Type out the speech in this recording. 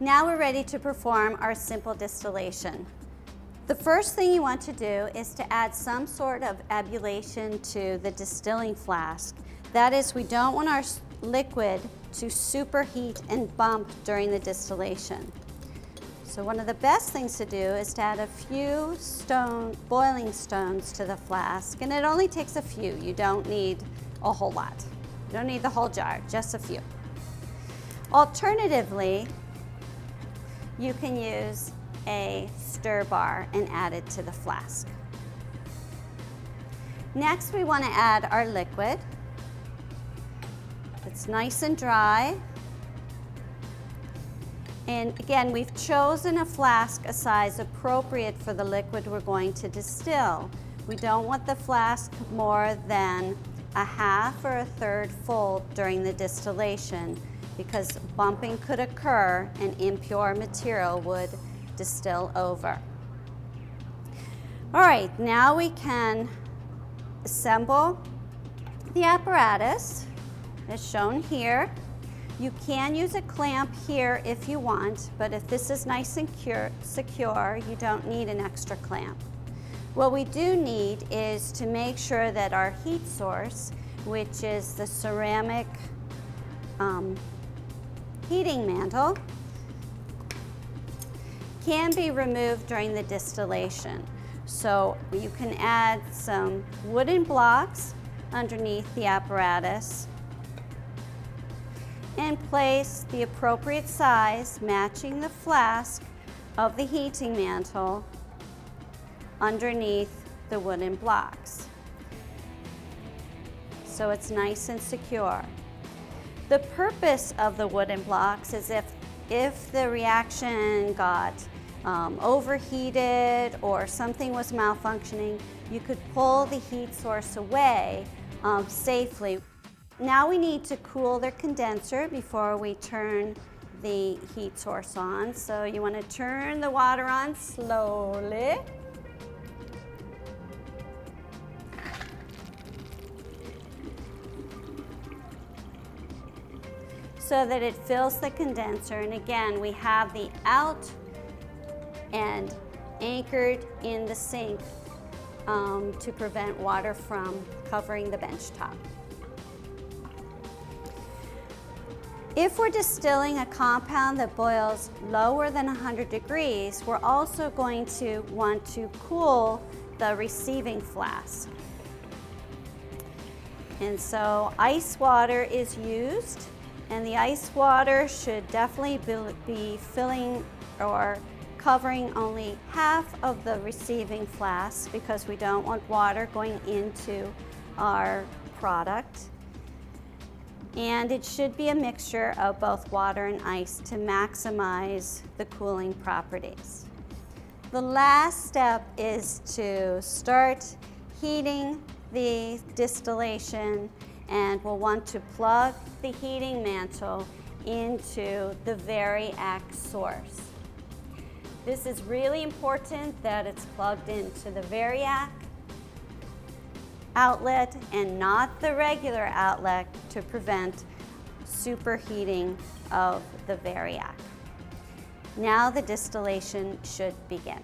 Now we're ready to perform our simple distillation. The first thing you want to do is to add some sort of ebullition to the distilling flask. That is, we don't want our liquid to superheat and bump during the distillation. So one of the best things to do is to add a few boiling stones to the flask, and it only takes a few. You don't need a whole lot. You don't need the whole jar, just a few. Alternatively, you can use a stir bar and add it to the flask. Next, we want to add our liquid. It's nice and dry. And again, we've chosen a flask a size appropriate for the liquid we're going to distill. We don't want the flask more than a half or a third full during the distillation, because bumping could occur and impure material would distill over. All right, now we can assemble the apparatus as shown here. You can use a clamp here if you want, but if this is nice and secure, you don't need an extra clamp. What we do need is to make sure that our heat source, which is the ceramic heating mantle, can be removed during the distillation. So you can add some wooden blocks underneath the apparatus and place the appropriate size matching the flask of the heating mantle underneath the wooden blocks, so it's nice and secure. The purpose of the wooden blocks is if the reaction got overheated or something was malfunctioning, you could pull the heat source away safely. Now we need to cool the condenser before we turn the heat source on. So you want to turn the water on slowly. So that it fills the condenser. And again, we have the out and anchored in the sink to prevent water from covering the bench top. If we're distilling a compound that boils lower than 100 degrees, we're also going to want to cool the receiving flask. And so ice water is used, and the ice water should definitely be filling or covering only half of the receiving flask, because we don't want water going into our product. And it should be a mixture of both water and ice to maximize the cooling properties. The last step is to start heating the distillation, and we'll want to plug the heating mantle into the variac source. This is really important that it's plugged into the variac outlet and not the regular outlet to prevent superheating of the variac. Now the distillation should begin.